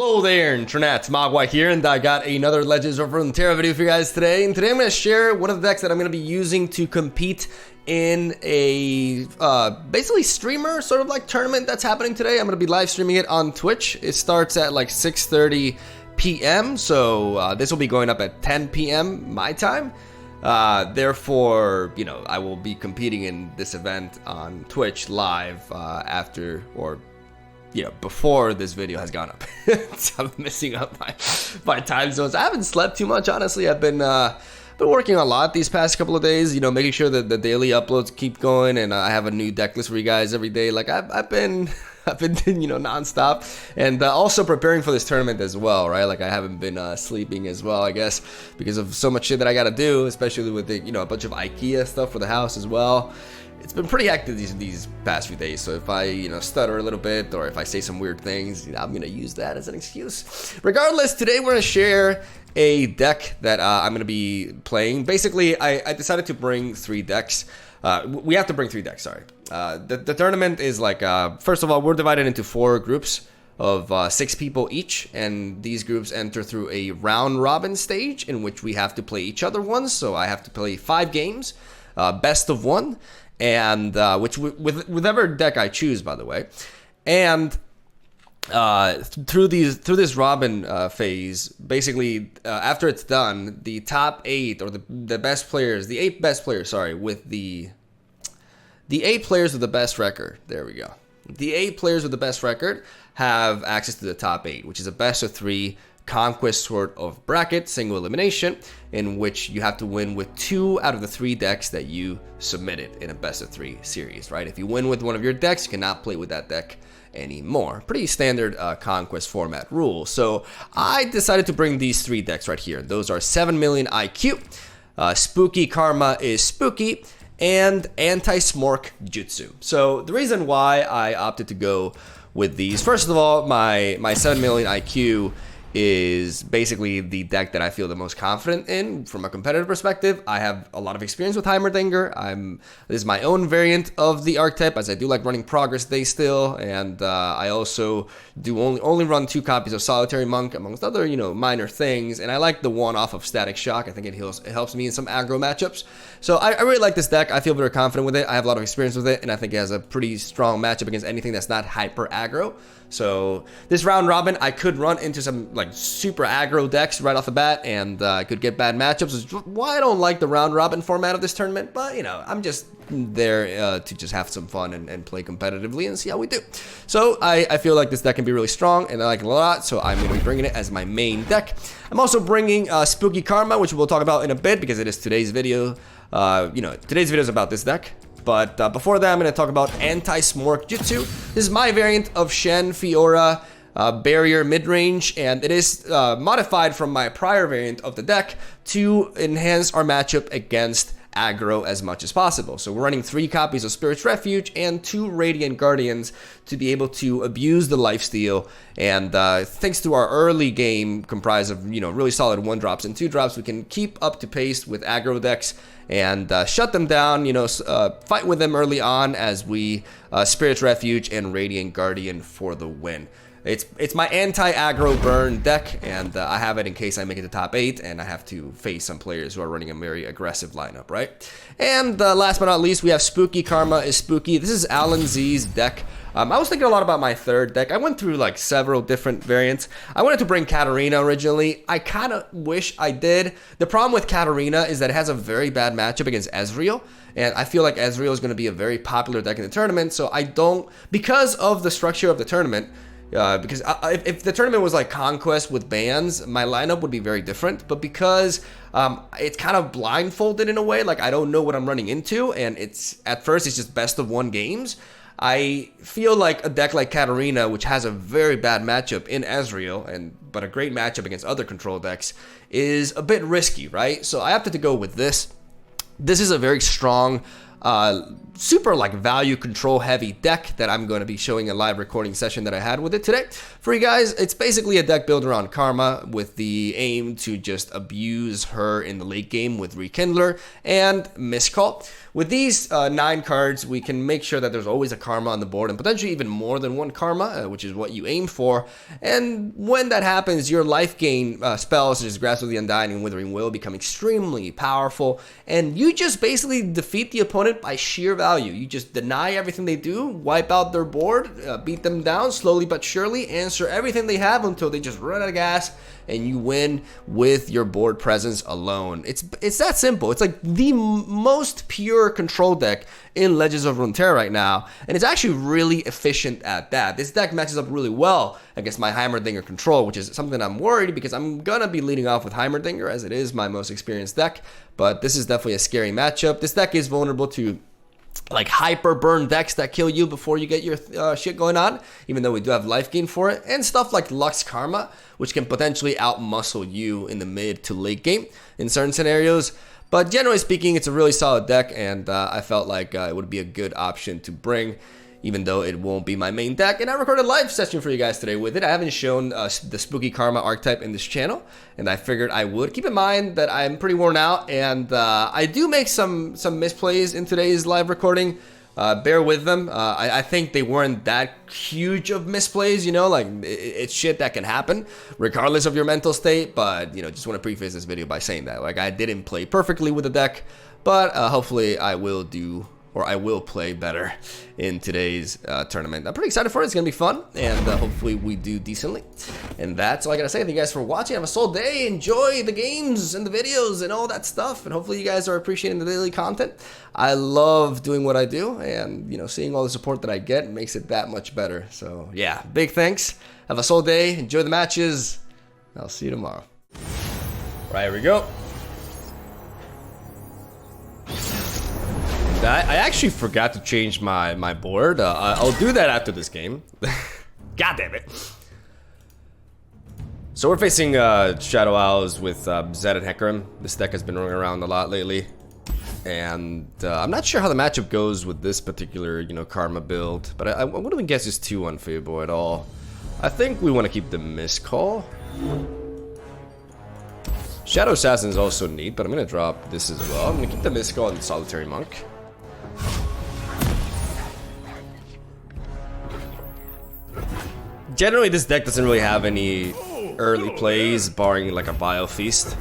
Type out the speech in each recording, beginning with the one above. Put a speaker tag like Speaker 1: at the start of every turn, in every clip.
Speaker 1: Hello there, Internet. MegaMogwai here, and I got another Legends of Runeterra video for you guys today. And today I'm going to share one of the decks that I'm going to be using to compete in a basically streamer sort of like tournament that's happening today. I'm going to be live streaming it on Twitch. It starts at like 6:30 p.m. So this will be going up at 10 p.m. my time. Therefore, you know, I will be competing in this event on Twitch live after or before this video has gone up. So I'm messing up my time zones. I haven't slept too much, honestly. I've been working a lot these past couple of days, making sure that the daily uploads keep going, and I have a new deck list for you guys every day. Like I've been nonstop, and also preparing for this tournament as well, right? Like I haven't been sleeping as well, I guess, because of so much shit that I gotta do, especially with the a bunch of IKEA stuff for the house as well. It's been pretty active these past few days, so if I stutter a little bit or if I say some weird things, I'm gonna use that as an excuse. Regardless, today we're gonna share a deck that I'm gonna be playing. Basically, I decided to bring 3 decks. We have to bring 3 decks. Sorry. The tournament is like first of all, we're divided into 4 groups of 6 people each, and these groups enter through a round robin stage in which we have to play each other once. So I have to play 5 games, best of 1. And with whatever deck I choose, by the way, and through this Robin phase, basically after it's done, the top 8 or the best players, the 8 best players, sorry, with the 8 players with the best record. There we go. The 8 players with the best record have access to the top 8, which is a best of 3 conquest sort of bracket, single elimination, in which you have to win with 2 out of the 3 decks that you submitted in a best of 3 series, right? If you win with one of your decks, you cannot play with that deck anymore. Pretty standard conquest format rule. So I decided to bring these 3 decks right here. Those are 7 million IQ, Spooky Karma is Spooky, and Anti-Smork Jutsu. So the reason why I opted to go with these, first of all, my 7 million IQ is basically the deck that I feel the most confident in from a competitive perspective. I have a lot of experience with Heimerdinger. This is my own variant of the archetype, as I do like running Progress Day still, and I also do only run 2 copies of Solitary Monk, amongst other minor things, and I like the one off of Static Shock. I think it helps me in some aggro matchups. So I really like this deck. I feel very confident with it. I have a lot of experience with it, and I think it has a pretty strong matchup against anything that's not hyper aggro. So this round robin, I could run into some like super aggro decks right off the bat, and I could get bad matchups, which is why I don't like the round robin format of this tournament. But I'm just there to just have some fun and play competitively and see how we do. So I feel like this deck can be really strong, and I like it a lot, so I'm going to be bringing it as my main deck. I'm also bringing Spooky Karma, which we'll talk about in a bit because it is today's video. Today's video is about this deck. But before that, I'm going to talk about Anti-Smork Jutsu. This is my variant of Shen Fiora Barrier Midrange, and it is modified from my prior variant of the deck to enhance our matchup against aggro as much as possible. So we're running 3 copies of Spirit's Refuge and 2 Radiant Guardians to be able to abuse the lifesteal, and thanks to our early game comprised of really solid 1-drops and 2-drops, we can keep up to pace with aggro decks and shut them down, fight with them early on as we Spirit's Refuge and Radiant Guardian for the win. It's my anti-aggro burn deck, and I have it in case I make it to top 8 and I have to face some players who are running a very aggressive lineup, right? And last but not least, we have Spooky Karma is Spooky. This is Alan Z's deck. I was thinking a lot about my 3rd deck. I went through like several different variants. I wanted to bring Katarina originally. I kind of wish I did. The problem with Katarina is that it has a very bad matchup against Ezreal, and I feel like Ezreal is going to be a very popular deck in the tournament, so I don't, because of the structure of the tournament, because if the tournament was like Conquest with bans, my lineup would be very different. But because it's kind of blindfolded in a way, like I don't know what I'm running into, and at first it's just best of 1 games, I feel like a deck like Katarina, which has a very bad matchup in Ezreal, but a great matchup against other control decks, is a bit risky, right? So I opted to go with this. This is a very strong super like value control heavy deck that I'm going to be showing a live recording session that I had with it today for you guys. It's basically a deck built around Karma with the aim to just abuse her in the late game with Rekindler and Miscall. With these 9 cards, we can make sure that there's always a Karma on the board and potentially even more than one Karma, which is what you aim for. And when that happens, your life gain spells such as Grasp of the Undying and Withering Will become extremely powerful, and you just basically defeat the opponent by sheer value. You just deny everything they do, wipe out their board, beat them down slowly but surely, answer everything they have until they just run out of gas, and you win with your board presence alone. It's that simple. It's like the most pure control deck in Legends of Runeterra right now, and it's actually really efficient at that. This deck matches up really well against my Heimerdinger control, which is something I'm worried because I'm gonna be leading off with Heimerdinger as it is my most experienced deck, but this is definitely a scary matchup. This deck is vulnerable to like hyper burn decks that kill you before you get your shit going on, even though we do have life gain for it, and stuff like Lux Karma, which can potentially outmuscle you in the mid to late game in certain scenarios. But generally speaking, it's a really solid deck, and I felt like it would be a good option to bring, even though it won't be my main deck. And I recorded a live session for you guys today with it. I haven't shown the Spooky Karma archetype in this channel, and I figured I would. Keep in mind that I'm pretty worn out, and I do make some misplays in today's live recording. Bear with them. I think they weren't that huge of misplays, you know, like it's shit that can happen regardless of your mental state, but you know, just want to preface this video by saying that like I didn't play perfectly with the deck, but hopefully I will play better in today's tournament. I'm pretty excited for it. It's gonna be fun, and hopefully we do decently. And that's all I gotta say. Thank you guys for watching. Have a soul day. Enjoy the games and the videos and all that stuff. And hopefully you guys are appreciating the daily content. I love doing what I do, and you know, seeing all the support that I get makes it that much better. So yeah, big thanks. Have a soul day. Enjoy the matches. I'll see you tomorrow. All right, here we go. I actually forgot to change my board. I'll do that after this game. God damn it. So we're facing Shadow Owls with Zed and Hecarim. This deck has been running around a lot lately. And I'm not sure how the matchup goes with this particular, you know, Karma build. But I wouldn't guess it's too unfavorable at all. I think we want to keep the Miscall. Shadow Assassin is also neat, but I'm going to drop this as well. I'm going to keep the Miscall and Solitary Monk. Generally, this deck doesn't really have any early plays, barring like a Vile Feast.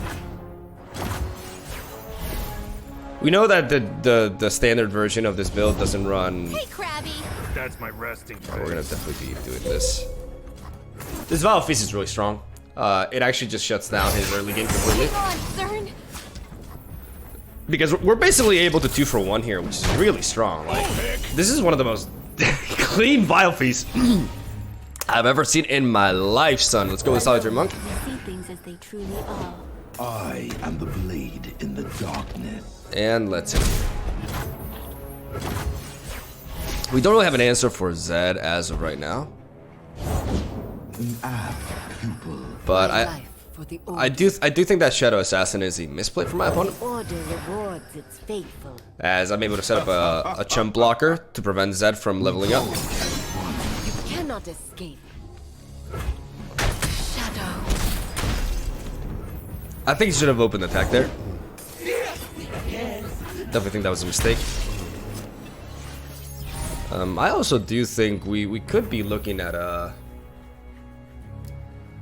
Speaker 1: We know that the standard version of this build doesn't run. Hey, Krabby. That's my resting place. We're gonna definitely be doing this. This Vile Feast is really strong. It actually just shuts down his early game completely. Because we're basically able to 2-for-1 here, which is really strong. Like, this is one of the most clean Vile Feasts I've ever seen in my life, son. Let's go with Solitary Monk.
Speaker 2: See things as they truly are.
Speaker 3: I am the blade in the darkness.
Speaker 1: And let's hit. We don't really have an answer for Zed as of right now. But I do think that Shadow Assassin is a misplay for my opponent.
Speaker 2: Order rewards its faithful.
Speaker 1: As I'm able to set up a chump blocker to prevent Zed from leveling up.
Speaker 2: You cannot escape. Shadow.
Speaker 1: I think he should have opened attack there. Definitely think that was a mistake. I also do think we could be looking at a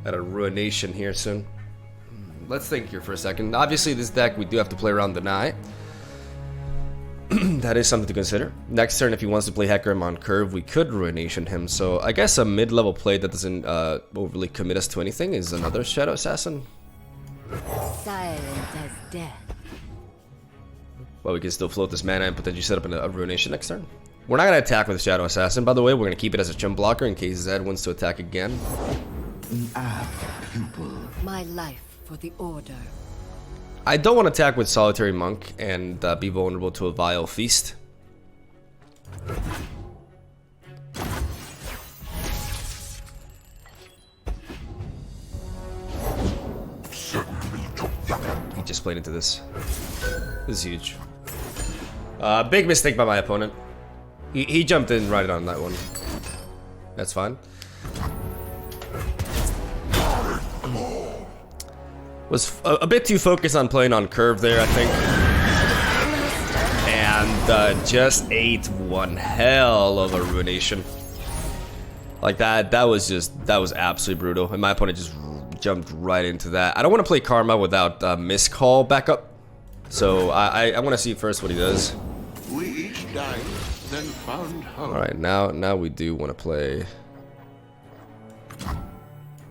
Speaker 1: Ruination here soon. Let's think here for a second. Obviously, this deck we do have to play around Deny. That is something to consider. Next turn, if he wants to play Hecarim on curve, we could Ruination him. So I guess a mid-level play that doesn't overly commit us to anything is another Shadow Assassin.
Speaker 2: Silent as death.
Speaker 1: Well, we can still float this mana and potentially set up a Ruination next turn. We're not going to attack with the Shadow Assassin, by the way. We're going to keep it as a chump blocker in case Zed wants to attack again.
Speaker 2: My life for the Order.
Speaker 1: I don't want to attack with Solitary Monk and be vulnerable to a Vile Feast. He just played into this. This is huge. Big mistake by my opponent. He jumped in right on that one. That's fine. Was a bit too focused on playing on curve there, I think. And just ate one hell of a ruination. Like that was absolutely brutal. And my opponent just jumped right into that. I don't want to play Karma without miscall backup. So I want to see first what he does.
Speaker 3: We each died, then found home.
Speaker 1: Alright, now we do want to play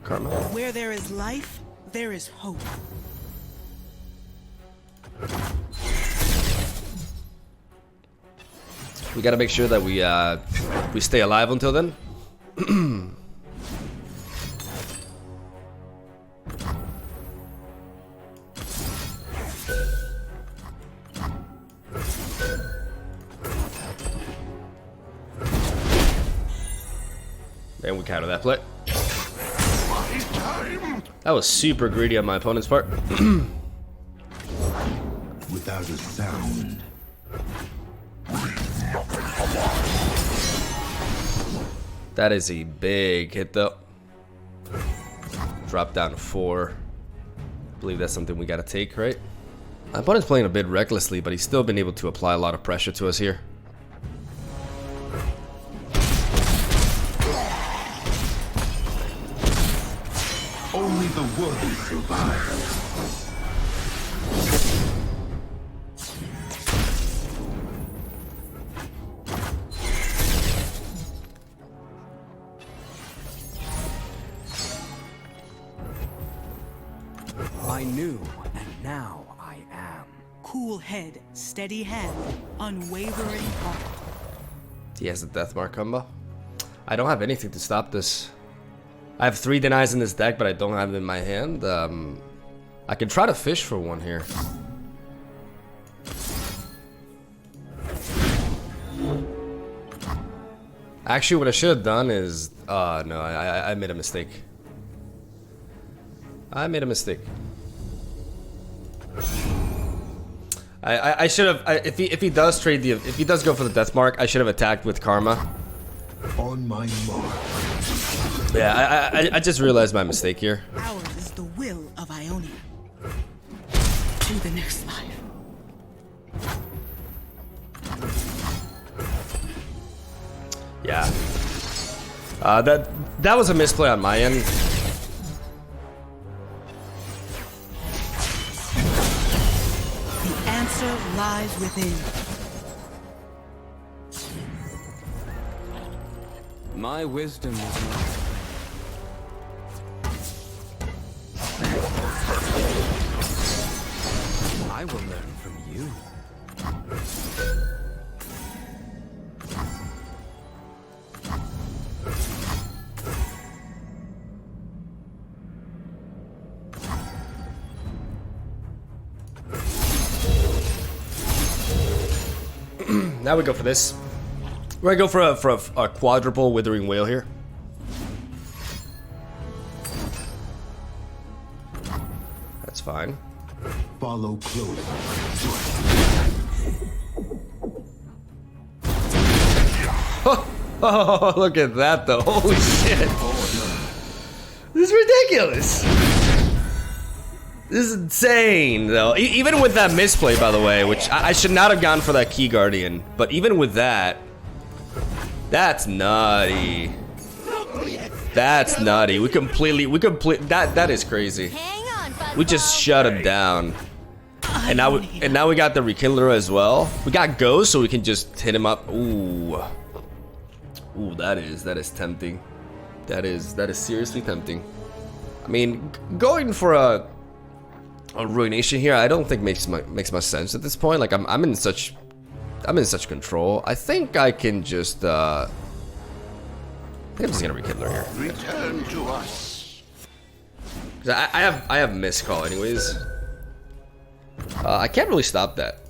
Speaker 1: Karma.
Speaker 4: Where there is life, there is hope.
Speaker 1: We gotta make sure that we stay alive until then. And we counter that play. That was super greedy on my opponent's part.
Speaker 3: Without a sound.
Speaker 1: That is a big hit though. Drop down to 4. I believe that's something we gotta take, right? My opponent's playing a bit recklessly, but he's still been able to apply a lot of pressure to us here.
Speaker 3: Only the worthy survive.
Speaker 5: I knew, and now I am.
Speaker 4: Cool head, steady hand, unwavering heart.
Speaker 1: He has a death mark combo. I don't have anything to stop this. I have 3 denies in this deck, but I don't have them in my hand. I can try to fish for one here. Actually, what I should have done is... no, I made a mistake. I made a mistake. I should have... if he does trade the... If he does go for the death mark, I should have attacked with Karma.
Speaker 3: On my mark.
Speaker 1: Yeah, I just realized my mistake here.
Speaker 4: Ours is the will of Ionia. To the next life.
Speaker 1: Yeah. That was a misplay on my end.
Speaker 4: The answer lies within.
Speaker 5: My wisdom is not. I will learn from you.
Speaker 1: Now we go for this. We're gonna go for a quadruple Withering Whale here. That's fine.
Speaker 3: Follow close.
Speaker 1: Oh, look at that though. Holy shit. This is ridiculous. This is insane though. Even with that misplay, by the way, which I should not have gone for that Key Guardian, but even with that, that's nutty. That's nutty. We complete that is crazy. We just shut him down. And now we got the Rekindler as well. We got Ghost, so we can just hit him up. Ooh. Ooh, that is tempting. That is seriously tempting. I mean, going for a ruination here, I don't think makes much sense at this point. Like I'm in such control. I think I can just I think I'm just gonna Rekindler here.
Speaker 3: Return to us.
Speaker 1: I have miscall anyways. I can't really stop that.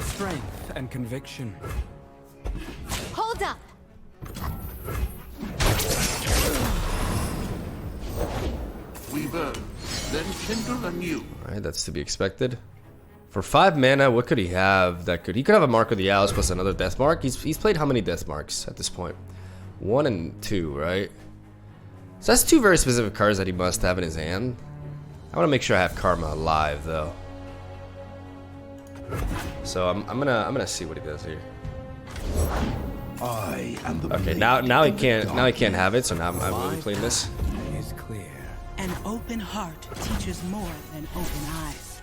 Speaker 5: Strength and conviction.
Speaker 2: Hold up!
Speaker 3: We burn, then kindle anew.
Speaker 1: Alright, that's to be expected. For 5 mana, what could he have that could... He could have a Mark of the Owls plus another Death Mark. He's played how many Death Marks at this point? 1 and 2, right? So that's 2 very specific cards that he must have in his hand. I want to make sure I have Karma alive, though. So I'm gonna see what he does here.
Speaker 3: I am the
Speaker 1: Okay,
Speaker 3: blade
Speaker 1: now he
Speaker 3: in the
Speaker 1: can't have
Speaker 3: darkness.
Speaker 1: it. So now I'm really playing this.
Speaker 5: is clear.
Speaker 4: An open heart teaches more than open eyes.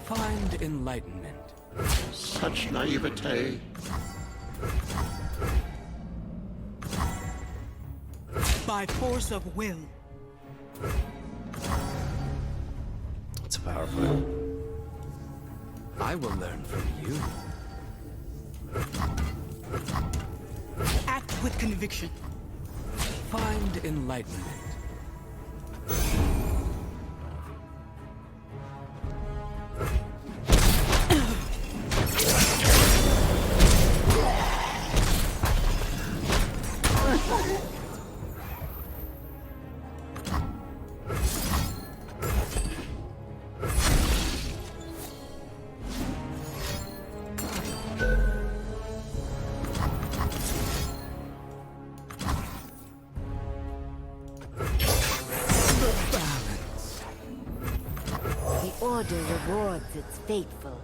Speaker 5: Find enlightenment.
Speaker 3: Such naivete.
Speaker 4: By force of will,
Speaker 1: It's powerful.
Speaker 5: I will learn from you.
Speaker 4: act with conviction.
Speaker 5: Find enlightenment.
Speaker 2: The Order rewards its faithful.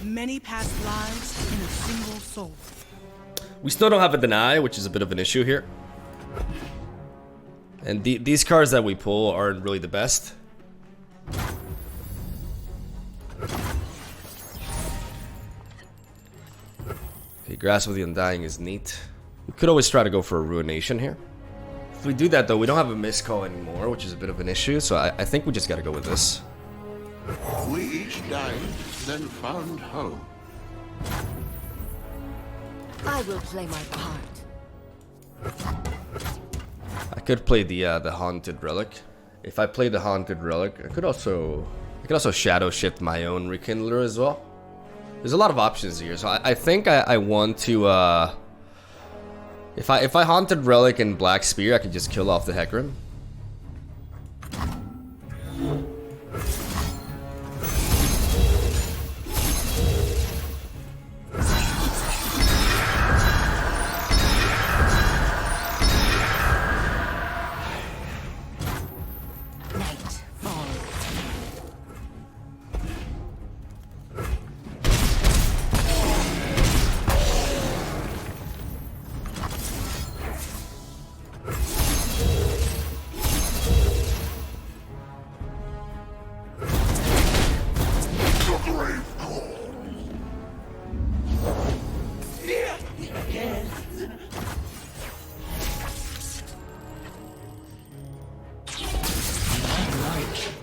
Speaker 4: Many past lives in a single soul.
Speaker 1: We still don't have a deny, which is a bit of an issue here. And these cards that we pull aren't really the best. Okay, Grasp of the Undying is neat. We could always try to go for a Ruination here. If we do that though, we don't have a miscall anymore, which is a bit of an issue, so I think we just gotta go with this.
Speaker 3: We each died, then found home.
Speaker 2: I will play my part.
Speaker 1: I could play the Haunted Relic. If I play the Haunted Relic, I could also Shadow Shift my own Rekindler as well. There's a lot of options here, so I think I want to if I Haunted Relic and Black Spear, I could just kill off the Hecarim.
Speaker 2: Night falls.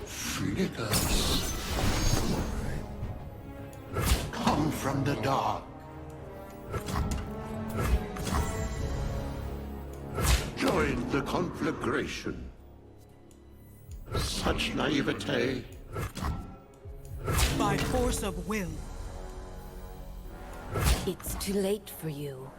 Speaker 3: Flickers. Come from the dark. Join the conflagration. Such naivete.
Speaker 4: By force of will,
Speaker 2: It's too late for you.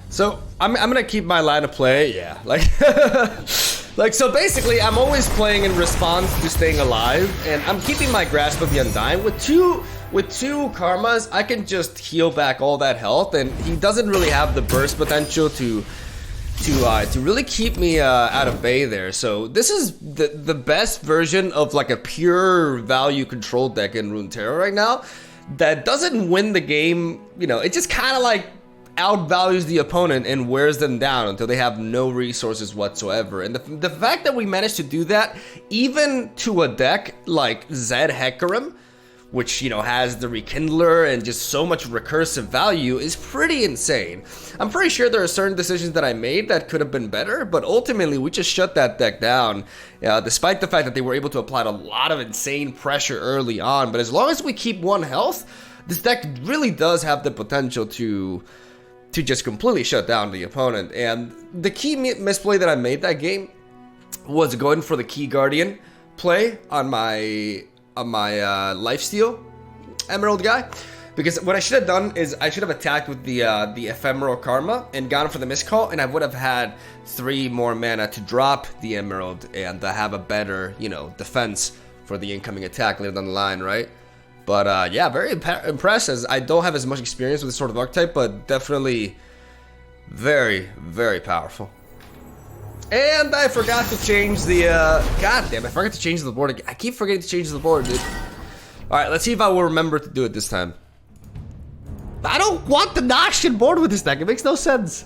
Speaker 1: So I'm gonna keep my line of play, yeah. Like, like so basically, I'm always playing in response to staying alive, and I'm keeping my Grasp of the Undying. With two karmas, I can just heal back all that health, and he doesn't really have the burst potential to really keep me out of bay there. So this is the best version of like a pure value control deck in Runeterra right now. That doesn't win the game, you know. It just kind of like outvalues the opponent and wears them down until they have no resources whatsoever. And the fact that we managed to do that even to a deck like Zed Hecarim, which, you know, has the Rekindler and just so much recursive value, is pretty insane. I'm pretty sure there are certain decisions that I made that could have been better, but ultimately we just shut that deck down, despite the fact that they were able to apply a lot of insane pressure early on. But as long as we keep 1 health, this deck really does have the potential to just completely shut down the opponent. And the key misplay that I made that game was going for the Key Guardian play on my lifesteal Emerald guy, because what I should have done is I should have attacked with the Ephemeral Karma and gone for the miscall, and I would have had 3 more mana to drop the Emerald and have a better, you know, defense for the incoming attack later down the line, right? But yeah, very impressed, as I don't have as much experience with this sort of archetype, but definitely very, very powerful. And I forgot to change the, god damn, I forgot to change the board again. I keep forgetting to change the board, dude. Alright, let's see if I will remember to do it this time. I don't want the Noxian board with this deck, it makes no sense.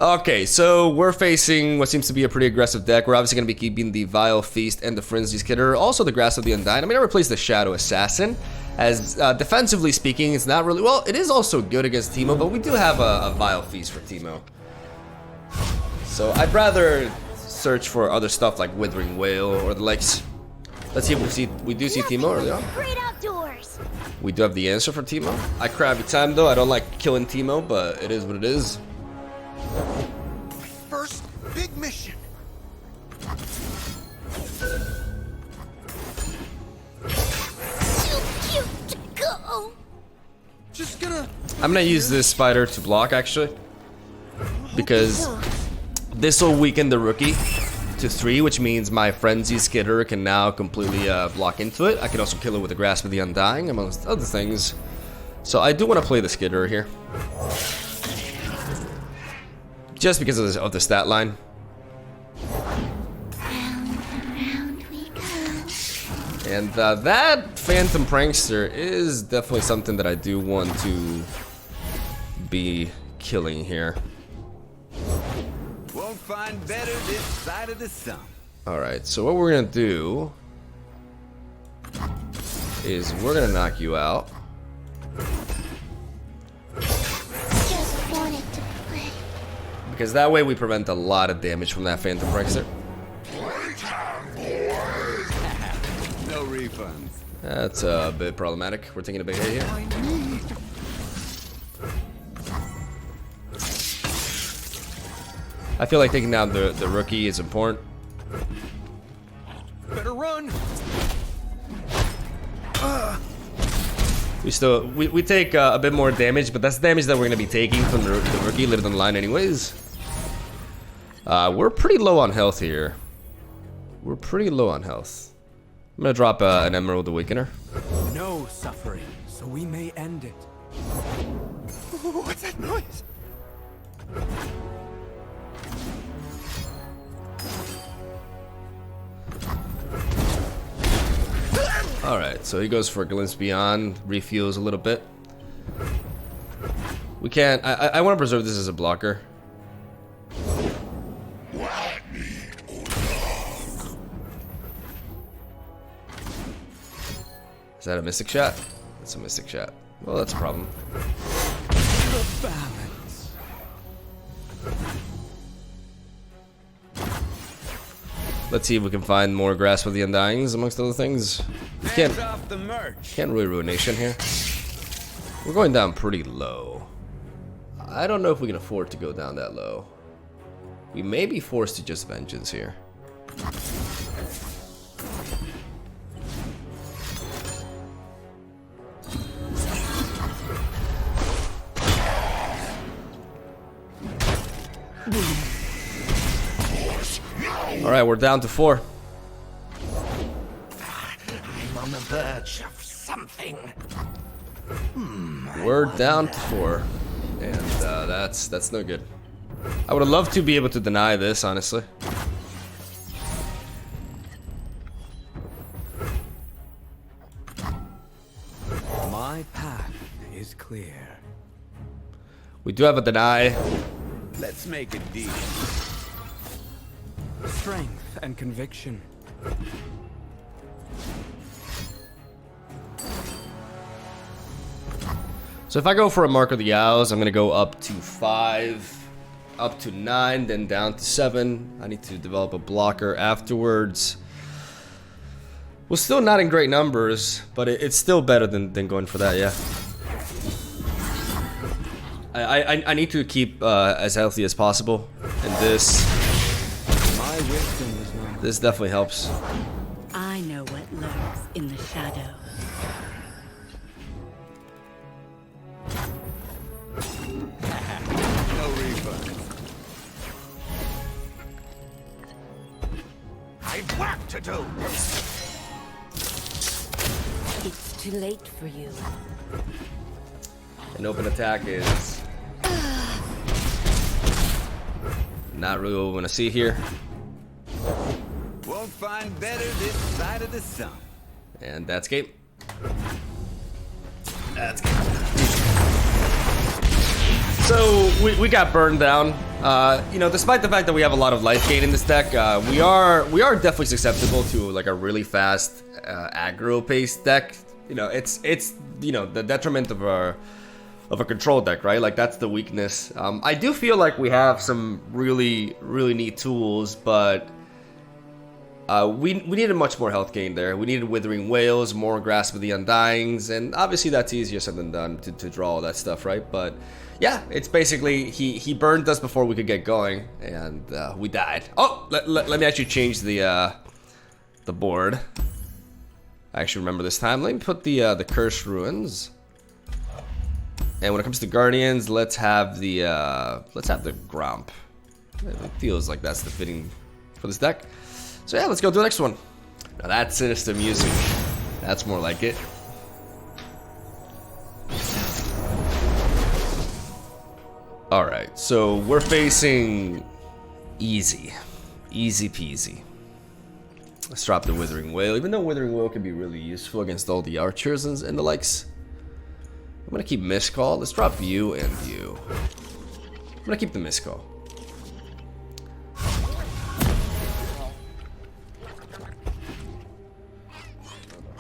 Speaker 1: Okay, so we're facing what seems to be a pretty aggressive deck. We're obviously going to be keeping the Vile Feast and the Frenzy Skitter, also the Grasp of the Undying. I'm going to replace the Shadow Assassin, as defensively speaking, it's not really, well, it is also good against Teemo, but we do have a Vile Feast for Teemo. So I'd rather search for other stuff like Withering Whale or the likes. Let's see if we do see Teemo early on.
Speaker 6: Great outdoors.
Speaker 1: We do have the answer for Teemo. I cry every time though. I don't like killing Teemo, but it is what it is.
Speaker 7: First big mission.
Speaker 6: Too cute to go.
Speaker 7: Just gonna.
Speaker 1: I'm gonna use this spider to block actually, because this will weaken the rookie to 3, which means my Frenzy Skitter can now completely block into it. I can also kill it with the Grasp of the Undying, amongst other things. So I do want to play the Skitter here, just because of the stat line.
Speaker 6: Round we go.
Speaker 1: And that Phantom Prankster is definitely something that I do want to be killing here.
Speaker 8: Won't find better this side of the sun.
Speaker 1: Alright, so what we're gonna do is we're gonna knock you out.
Speaker 6: Just wanted to play.
Speaker 1: Because that way we prevent a lot of damage from that Phantom Prankster.
Speaker 8: No refunds.
Speaker 1: That's a bit problematic. We're taking a big hit here. I feel like taking down the rookie is important.
Speaker 7: Better run.
Speaker 1: We take a bit more damage, but that's damage that we're gonna be taking from the rookie later down the line anyways. We're pretty low on health here. We're pretty low on health. I'm gonna drop an Emerald Awakener.
Speaker 5: No suffering, so we may end it.
Speaker 7: What's that noise?
Speaker 1: Alright, so he goes for a Glimpse Beyond, refuels a little bit. We can't, I want to preserve this as a blocker. Is that a Mystic Shot? That's a Mystic Shot. Well, that's a problem.
Speaker 5: The balance.
Speaker 1: Let's see if we can find more Grasp of the Undyings amongst other things. We
Speaker 8: Hands off the merch.
Speaker 1: can't really Ruination here. We're going down pretty low. I don't know if we can afford to go down that low. We may be forced to just Vengeance here. Alright, we're down to 4.
Speaker 3: I'm on the verge of something.
Speaker 1: We're down to 4. And that's no good. I would have loved to be able to deny this, honestly.
Speaker 5: My path is clear.
Speaker 1: We do have a deny.
Speaker 8: Let's make a deal.
Speaker 5: Strength and conviction.
Speaker 1: So if I go for a Mark of the Owls, I'm gonna go up to 5, up to 9, then down to 7. I need to develop a blocker afterwards. Well, still not in great numbers, but it's still better than going for that, yeah. I need to keep as healthy as possible, and this definitely helps.
Speaker 4: I know what lurks in the shadow.
Speaker 8: No refund.
Speaker 7: I've work to do.
Speaker 2: It's too late for you.
Speaker 1: An open attack is not really what we want to see here.
Speaker 8: Won't find better this side of the sun.
Speaker 1: And that's game. That's game. So we got burned down. You know, despite the fact that we have a lot of life gain in this deck, we are definitely susceptible to like a really fast aggro-paced deck. You know, it's you know the detriment of a control deck, right? Like that's the weakness. I do feel like we have some really neat tools, but we needed much more health gain there. We needed Withering Wails, more Grasp of the Undyings, and obviously that's easier said than done to draw all that stuff, right? But yeah, it's basically he burned us before we could get going, and we died. Oh, let me actually change the board. I actually remember this time. Let me put the Cursed Ruins. And when it comes to Guardians, let's have the Gromp. It feels like that's the fitting for this deck. So yeah, let's go to the next one. Now that's sinister music. That's more like it. Alright, so we're facing easy peasy. Let's drop the Withering Wail, even though Withering Wail can be really useful against all the archers and the likes. I'm gonna keep Miscall. Let's drop you and you. I'm gonna keep the Miscall.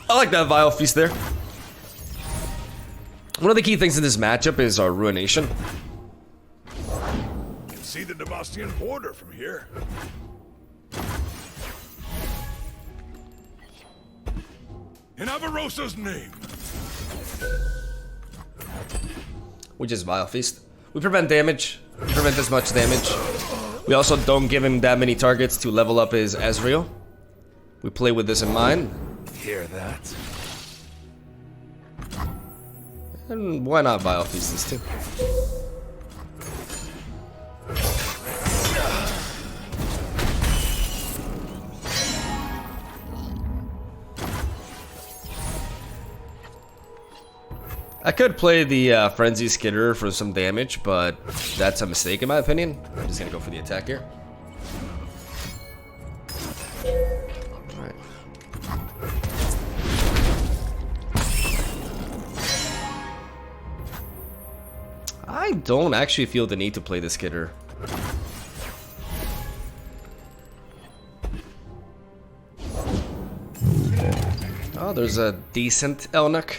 Speaker 1: I like that Vile Feast there. One of the key things in this matchup is our Ruination.
Speaker 7: You can see the Demastian border from here. In Avarosa's name.
Speaker 1: We just Vile Feast. We prevent damage. We prevent as much damage. We also don't give him that many targets to level up his Ezreal. We play with this in mind.
Speaker 7: Hear that?
Speaker 1: And why not Vile Feast this too? I could play the Frenzy Skitter for some damage, but that's a mistake in my opinion. I'm just gonna go for the attack here. Alright. I don't actually feel the need to play the Skitter. Oh, there's a decent Elnuck.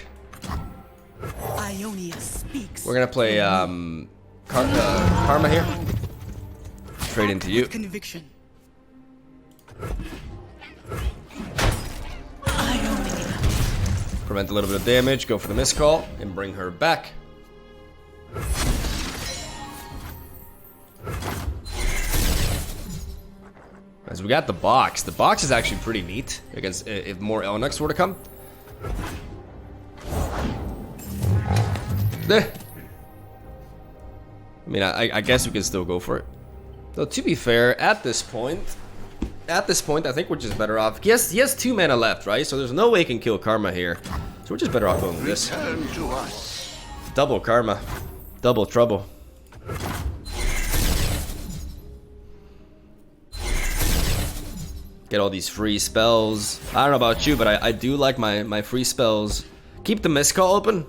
Speaker 4: Ionia speaks.
Speaker 1: We're gonna play Karma here. Trade into you.
Speaker 4: With conviction. Ionia.
Speaker 1: Prevent a little bit of damage. Go for the Miscall and bring her back. As we got the box. The box is actually pretty neat. Because if more Elnucks were to come. I mean, I guess we can still go for it. Though to be fair, at this point, I think we're just better off. He has 2 mana left, right? So there's no way he can kill Karma here. So we're just better off going with this.
Speaker 3: Return to us.
Speaker 1: Double Karma, double trouble. Get all these free spells. I don't know about you, but I do like my free spells. Keep the Miscall open.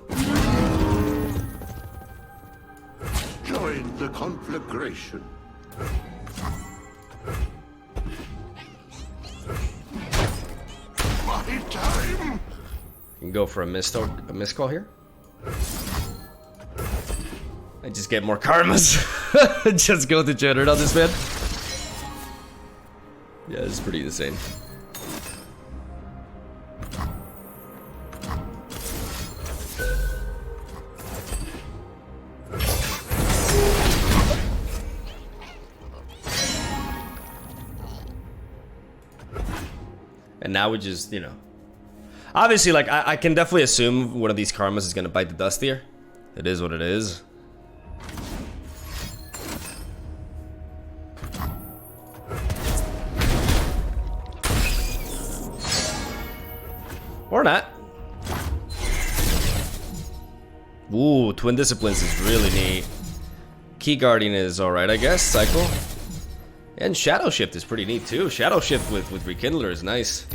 Speaker 3: Join the conflagration. My time.
Speaker 1: You can go for a Miscall here. I just get more karmas. Just go to generate on this man. Yeah, it's pretty insane. And now we just, you know, obviously, like, I can definitely assume one of these karmas is gonna bite the dust here. It is what it is. Or not. Ooh, Twin Disciplines is really neat. Key Guardian is alright, I guess. Cycle. And Shadow Shift is pretty neat too. Shadow Shift with Rekindler is nice.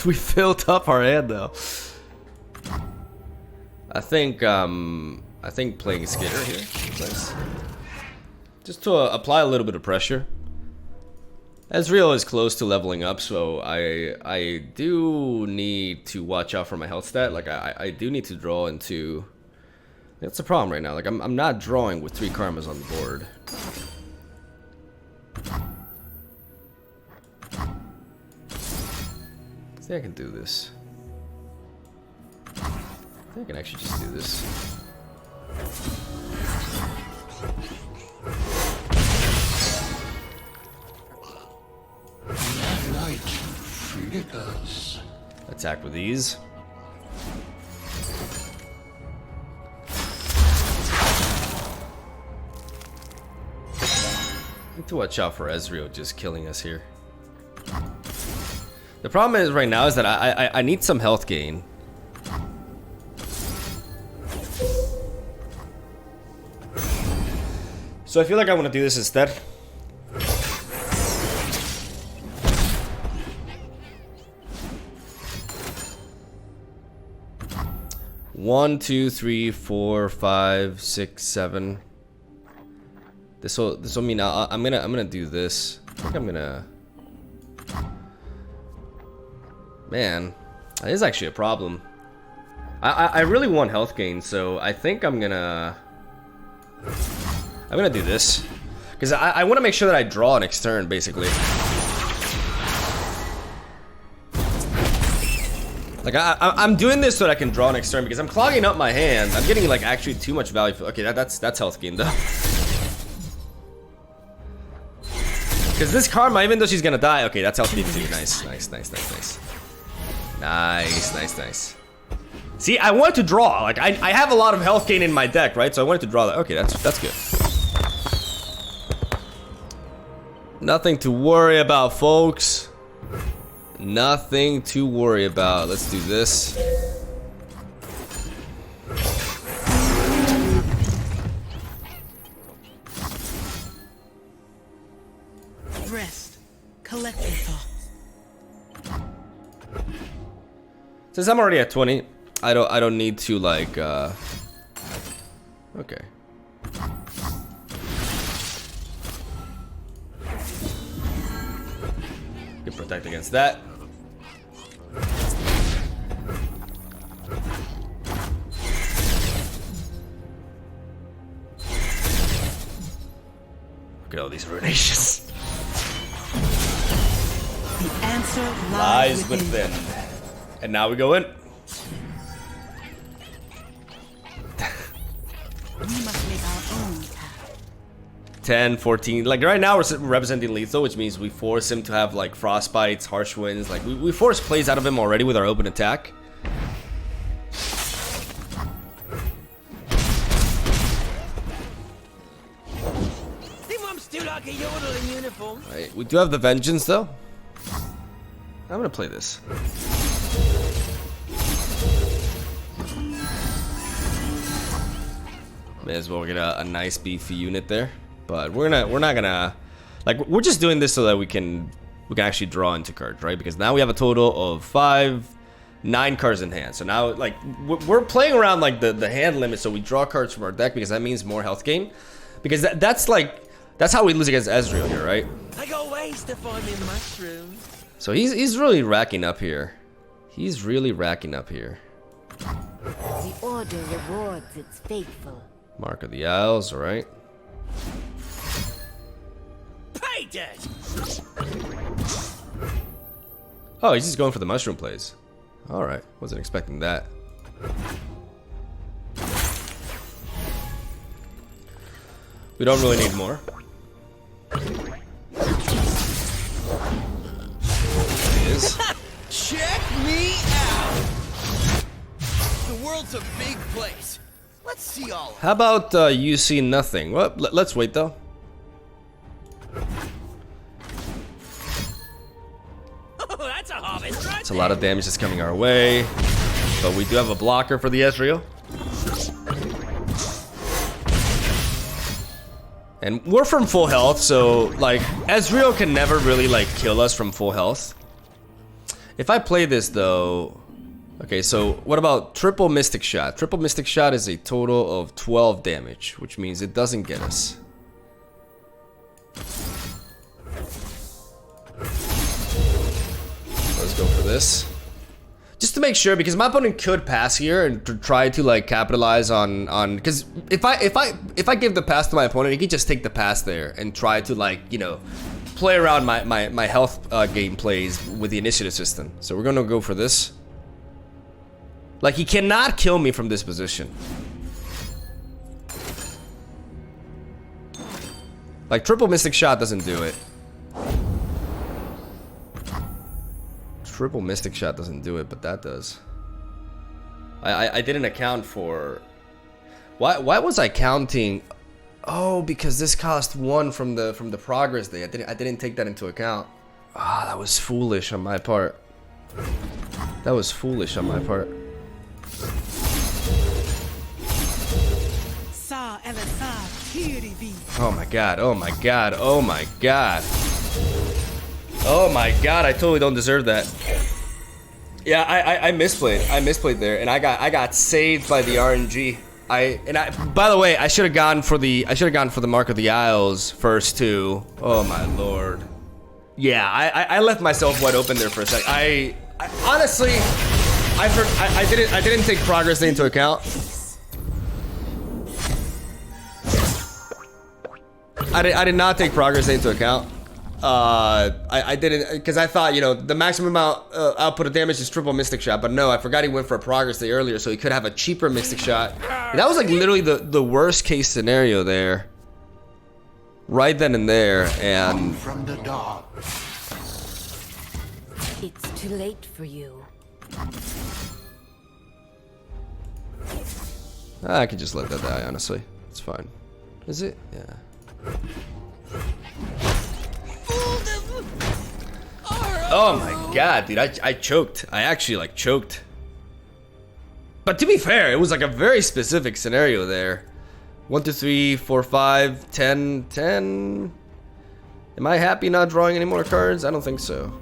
Speaker 1: We filled up our hand though. I think playing Skitter here is nice. Just to apply a little bit of pressure. Ezreal is close to leveling up, so I do need to watch out for my health stat. Like I do need to draw into. That's the problem right now. Like I'm not drawing with 3 karmas on the board. I think I can do this. I think I can actually just do this.
Speaker 3: Light flickers.
Speaker 1: Attack with ease. Need to watch out for Ezreal just killing us here. The problem is right now is that I need some health gain. So I feel like I want to do this instead. One, 2, 3, 4, 5, 6, 7. This will mean I'm gonna do this. I think I'm gonna. Man, that is actually a problem. I really want health gain, so I think I'm gonna do this because I want to make sure that I draw next turn, basically. Like I'm doing this so that I can draw next turn because I'm clogging up my hand. I'm getting like actually too much value. Okay, that's health gain though. Because this karma, even though she's gonna die, okay, that's health gain too. Nice. Nice. See, I wanted to draw. Like I have a lot of health gain in my deck, right? So I wanted to draw that. Okay, that's good. Nothing to worry about, folks. Nothing to worry about. Let's do this.
Speaker 4: Rest. Collect your thoughts.
Speaker 1: Since I'm already at 20, I don't need to like okay. Can protect against that. Look at all these runations.
Speaker 4: The answer
Speaker 1: Lies within. And now we go in.
Speaker 4: We must make our own path.
Speaker 1: 10, 14. Like right now we're representing lethal, which means we force him to have like frostbites, harsh winds. Like we force plays out of him already with our open attack. Right, we do have the vengeance though. I'm gonna play this. May as well get a nice beefy unit there, but we're not gonna like we're just doing this so that we can actually draw into cards, right? Because now we have a total of 9 cards in hand. So now like we're playing around like the hand limit, so we draw cards from our deck because that means more health gain. Because that's how we lose against Ezreal here, right?
Speaker 8: I got ways to find me mushrooms.
Speaker 1: So he's really racking up here.
Speaker 2: The Order rewards its faithful.
Speaker 1: Mark of the Isles, alright.
Speaker 8: Pay dead.
Speaker 1: Oh, he's just going for the mushroom plays. Alright, wasn't expecting that. We don't really need more.
Speaker 8: Check me out. The world's a big place. Let's see all of it.
Speaker 1: How about you see nothing? Well, let's wait though.
Speaker 8: Oh, that's a hobbit right
Speaker 1: It's a lot of damage that's coming our way, but we do have a blocker for the Ezreal. And we're from full health, so like Ezreal can never really like kill us from full health. If I play this though, okay, so what about triple Mystic Shot? Triple Mystic Shot is a total of 12 damage, which means it doesn't get us. Let's go for this. Just to make sure, because my opponent could pass here and to try to like capitalize on because if I give the pass to my opponent, he could just take the pass there and try to like, you know, play around my health game plays with the initiative system. So we're gonna go for this. Like, he cannot kill me from this position. Like, triple Mystic Shot doesn't do it. Triple Mystic Shot doesn't do it, but that does. I didn't account for... Why was I counting? Oh, because this cost 1 from the progress day. I didn't take that into account. Ah, that was foolish on my part. That was foolish on my part. Oh my god, oh my god, oh my god. Oh my god, I totally don't deserve that. Yeah, I misplayed. I misplayed there, and I got saved by the RNG. By the way, I should have gone for the Mark of the Isles first too. Oh my lord. Yeah, I left myself wide open there for a sec. I honestly I didn't take progress into account. I did not take progress into account. I didn't, because I thought, you know, the maximum amount output of damage is triple Mystic Shot, but no, I forgot he went for a progress day earlier, so he could have a cheaper Mystic Shot. And that was like literally the worst case scenario there, right then and there. And
Speaker 3: From the dark.
Speaker 2: It's too late for you.
Speaker 1: I could just let that die, honestly. It's fine. Is it? Yeah. Oh my god, dude, I choked. I actually like choked. But to be fair, it was like a very specific scenario there. 1, 2, 3, 4, 5, 10, 10. Am I happy not drawing any more cards? I don't think so.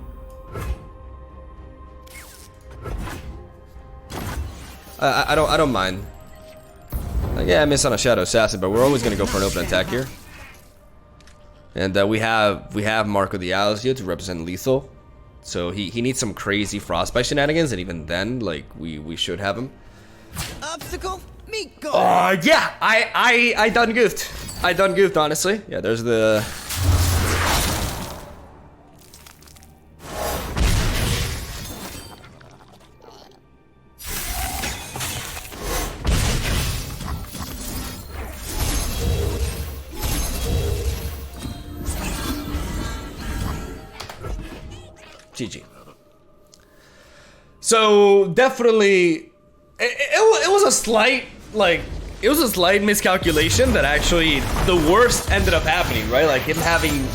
Speaker 1: I don't mind. Like, yeah, I missed on a Shadow Assassin, but we're always gonna go for an open attack here. And we have Mark of the Isles here to represent lethal. So he needs some crazy Frostbite shenanigans, and even then, like, we should have him.
Speaker 8: Obstacle? Me go.
Speaker 1: Yeah, I done goofed. I done goofed, honestly. Yeah, there's the... GG. So definitely, it was a slight, like, it was a slight miscalculation that actually the worst ended up happening, right? Like him having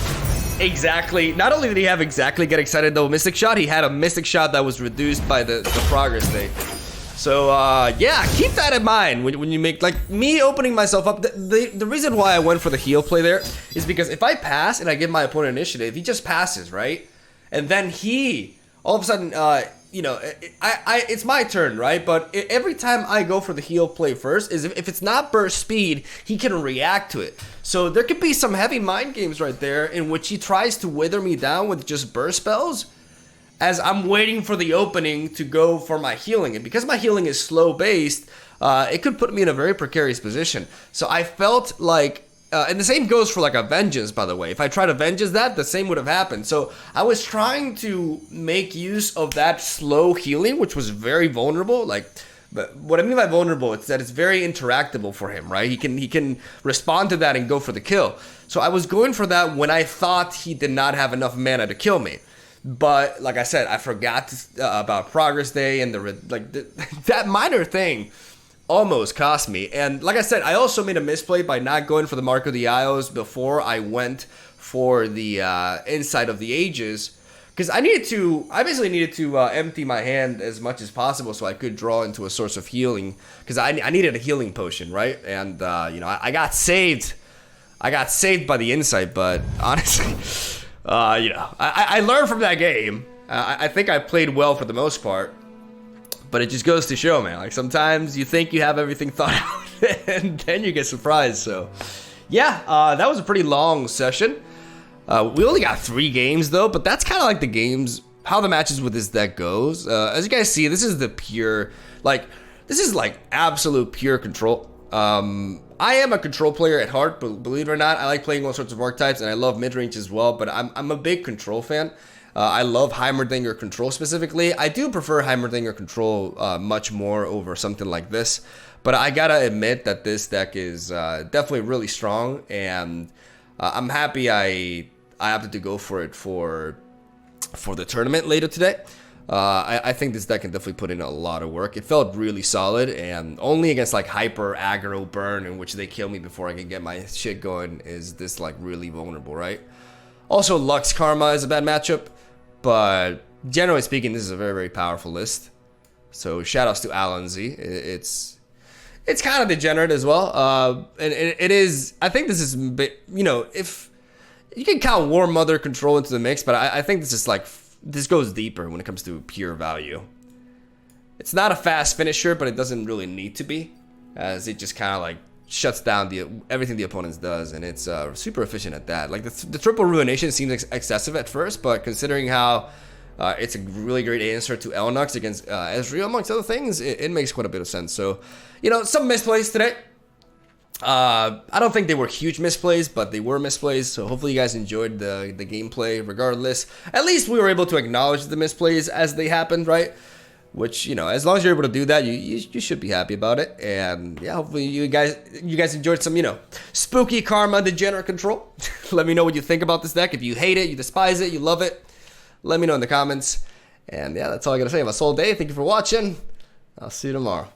Speaker 1: exactly, not only did he have exactly get excited though Mystic Shot, he had a Mystic Shot that was reduced by the progress day. So yeah, keep that in mind when you make, like, me opening myself up. The reason why I went for the heal play there is because if I pass and I give my opponent initiative, he just passes, right? And then he, all of a sudden, you know, it's my turn, right? But every time I go for the heal play first, is if it's not burst speed, he can react to it. So there could be some heavy mind games right there in which he tries to wither me down with just burst spells. as I'm waiting for the opening to go for my healing. And because my healing is slow based, it could put me in a very precarious position. So I felt like, and the same goes for like a vengeance, by the way. If I tried to vengeance that, the same would have happened. So I was trying to make use of that slow healing, which was very vulnerable. Like, but what I mean by vulnerable is that it's very interactable for him, right? He can respond to that and go for the kill. So I was going for that when I thought he did not have enough mana to kill me. But like I said, I forgot about Progress Day, and that minor thing almost cost me. And like I said, I also made a misplay by not going for the Mark of the Isles before I went for the Insight of the Ages, because I basically needed to empty my hand as much as possible so I could draw into a source of healing, because I needed a healing potion, right? And I got saved. I got saved by the Insight, but honestly, I learned from that game. I think I played well for the most part. But it just goes to show, man, like sometimes you think you have everything thought out and then you get surprised. So yeah, that was a pretty long session. We only got 3 games though, but that's kind of like the games, how the matches with this deck goes. As you guys see, this is the pure, this is like absolute pure control. I am a control player at heart, but believe it or not, I like playing all sorts of archetypes, and I love mid-range as well, but I'm a big control fan. I love Heimerdinger control specifically. I do prefer Heimerdinger control much more over something like this, but I gotta admit that this deck is definitely really strong, and I'm happy I opted to go for it for the tournament later today. I think this deck can definitely put in a lot of work. It felt really solid, and only against like hyper aggro burn, in which they kill me before I can get my shit going, is this like really vulnerable, right? Also, Lux Karma is a bad matchup, but generally speaking, this is a very, very powerful list. So shoutouts to Alan Z. It's kind of degenerate as well, and it is. I think this is, if you can count War Mother control into the mix, but I think this is like, this goes deeper when it comes to pure value. It's not a fast finisher, but it doesn't really need to be, as it just kind of like shuts down everything the opponent does, and it's super efficient at that. Like the triple ruination seems excessive at first, but considering how it's a really great answer to Elnox against Ezreal, amongst other things, it makes quite a bit of sense. So, some misplays today. I don't think they were huge misplays, but they were misplays, so hopefully you guys enjoyed the gameplay regardless. At least we were able to acknowledge the misplays as they happened, right? Which, as long as you're able to do that, you should be happy about it. And yeah, hopefully you guys enjoyed some, spooky karma degenerate control. Let me know what you think about this deck. If you hate it, you despise it, you love it, let me know in the comments. And yeah, that's all I gotta say. My soul day. Thank you for watching. I'll see you tomorrow.